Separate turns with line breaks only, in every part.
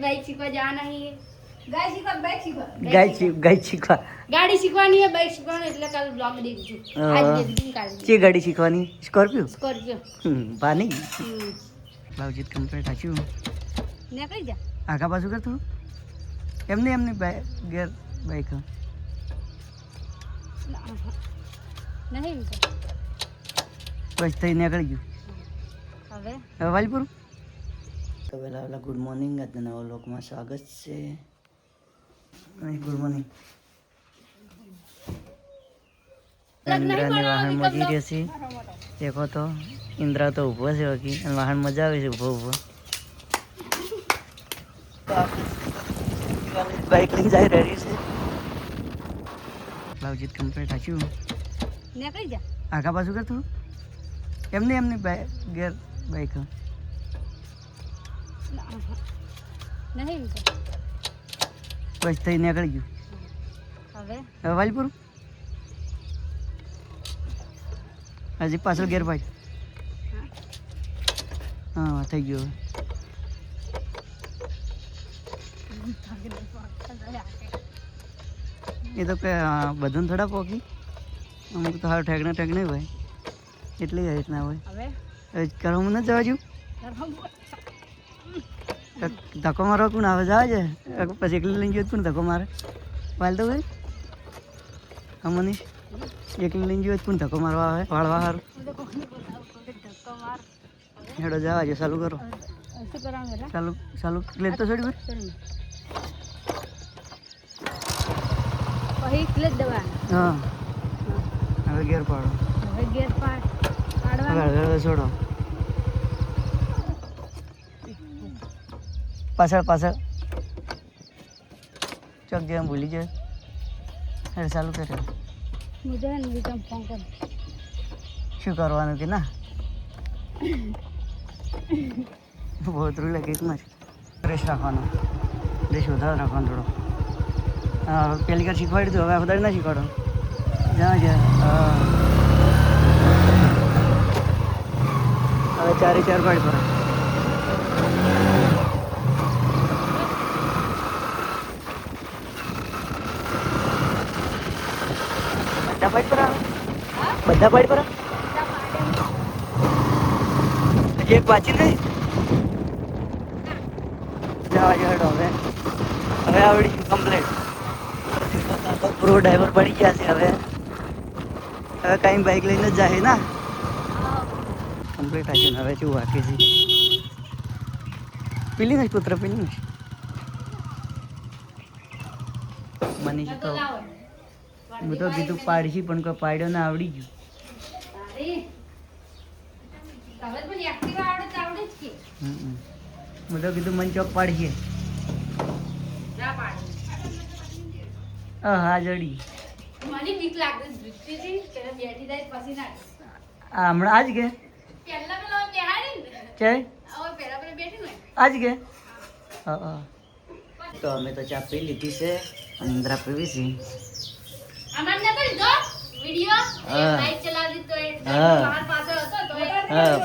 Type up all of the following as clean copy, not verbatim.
bike सीखवा जाना ही है
गाड़ी सीखवा
गाड़ी सीखवानी है बाइक सीखवानी એટલે કાલ બ્લોગ દેખજો આજ દેખજો કાલ
જે ગાડી શીખવાની સ્કોર્પિયો
સ્કોર્પિયો
પાની બાવજીત કમ્પ્લીટ આચ્યું
નીકળી જા
આગા પાછું કર તું એમને ગેર બાઈક
નહીં
બસ થઈ નીકળી ગયું
હવે
વાલપુર તો પહેલાં ગુડ મોર્નિંગ આજના નવા લોકમાં સ્વાગત છે ગુડ મોર્નિંગ ઇન્દ્રાની વાહન મજી રહેશે દેખો તો ઇન્દ્રા તો ઊભો છે બાકી અને વાહન મજા આવે છે ઊભો બાઇક લઈને જાય રેડી છે બાવજીત કમ્પ્લીટ આચ્યું
નીકળી જા
આગા પાછું કર તું એમને ગેર બાઈક
નહીં
બસ થઈ નીકળી ગયું
હવે
વાલપુર હજી પાછળ ગેર પાડ હા થઈ ગયું એ તો કે બધું થોડા પોકી અમુક તો હારું ઠેકણે હોય એટલી રીતના હોય
હવે
કરવામાં ન જવા જવું ધક્કો મારવા કોણ આવે જવા છે પછી એકલી લઈને જોયું કોણ ધક્કો મારે વાલ તો ભાઈ અમને એકલી લઈને જોયું કોણ ધક્કો મારવા આવે વાળવા સારું હેડો જવા છે ચાલુ કરો ચાલુ એટલે તો છોડી હા હવે ગેર પાડો છોડો પાછળ ચોક જેમ ભૂલી જાય અરે ચાલુ કરે શું કરવાનું કે ના બહુ ધ્રુવ લાગે એકમાં જ રેસ રાખવાનો રેસ વધારે રાખવાનો થોડો પહેલી વાર શીખવાડી દીધું હવે વધારે ના શીખવાડો જ્યાં છે હવે 4 પાડી પર બધા પાડી પર એક બાચી નહીં જવા હેડો હવે આવડી કમ્પ્લેટ પ્રો ડ્રાઈવર બની ગયા છે હવે કાંઈ બાઇક લઈને જ જાય ના કમ્પ્લીટ આવી હવે શું વાકે છે પેલી નથી કૂતરા પેલી નથી મને તો હું તો કીધું પાડશી પણ કોઈ પાડ્યો ને આવડી ગયું હું તો કીધું મને ચોક પાડશે હા જડી હમણાં આજ કે આજ કે તો અમે તો ચા પી લીધી છે ઇન્દ્રા પીવી છે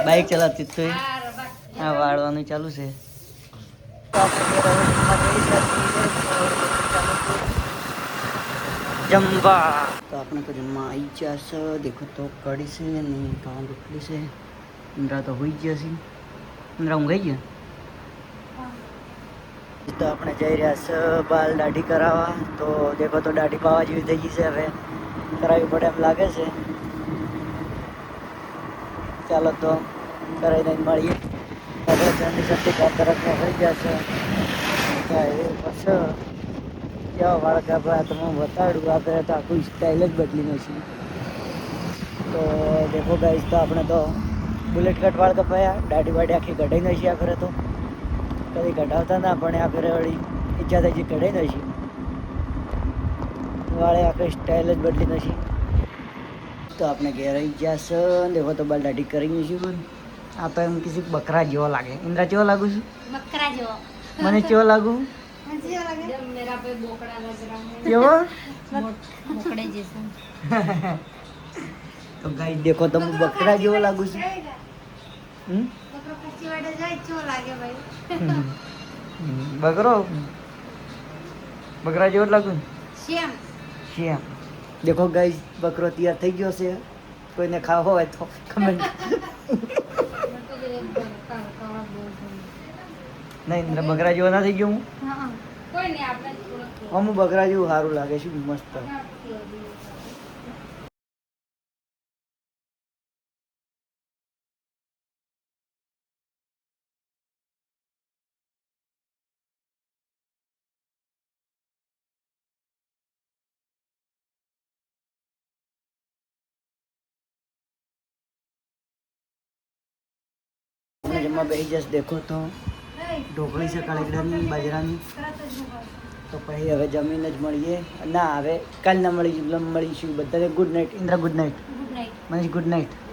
બાઈક ચલાવતી તો હા વાળવાનું ચાલુ છે જમવા તો આપણે તો જમવા આવી ગયા છે દેખો તો કઢી છે અને ખાવા રોટલી છે ઇન્દ્રા તો હોઈ ગયા છે ઇન્દ્રા ઊંઘાઈ ગયા તો આપણે જઈ રહ્યા છે બાલ દાઢી કરાવવા તો દેખો તો દાઢી પાવા જેવી થઈ ગઈ છે હવે કરાવવી પડે એમ લાગે છે ચાલો તો કરાવી દઈને મળીએ આપણે જલ્દી ઘર તરફ નીકળી ગયા છે પછી કેવા વાળા કાપડા તમે બતાડું આપણે તો આખું સ્ટાઇલ જ બદલી નાખી તો દેખો ગાઈસ તો આપણે તો બુલેટ કટ વાળ કપાયા દાઢી વાડી આખી કઢાઈ નાખી આ કરે તો કદી કઢાવતા ના પણ આ કરે વળી ઈચ્છા થઈ કઢાઈ નાખી વાળે આખી સ્ટાઇલ જ બદલી નાખી તો આપણે ઘેર આવી ગયા છે દેખો તો બાલ દાઢી કરી નાખી આ તો એમ કિસી બકરા જેવો લાગે ઇન્દ્રા કેવો લાગુ છું
બકરા જેવો
મને કેવો લાગુ
मेरा पे बोकड़ा लग रहा है
કેવો
बोकड़े जैसा
તો ગાઈ દેખો તમે બકરા જેવો લાગુ છું
બકરો પછી વાડે જાય ચો લાગે ભાઈ
બકરો બકરા જેવો જ લાગુ ને
શ્યામ
શ્યામ દેખો ગાઈસ બકરો તૈયાર થઈ ગયો છે કોઈને ખાવો હોય તો કમેન્ટ નહીં ઇન્દ્ર બકરા જેવો ના થઈ ગયો હું
કોઈ નહીં આપણે થોડુંક
હું બકરા જેવું સારું લાગે છે મસ્ત જમવા બેસી જશ દેખો તો ઢોકળી છે કાળીગડાની બાજરાની તો પછી હવે જમીને જ મળીએ ના હવે કાલ ના મળીશું બધાને good night Indra good night
good night
Manish good night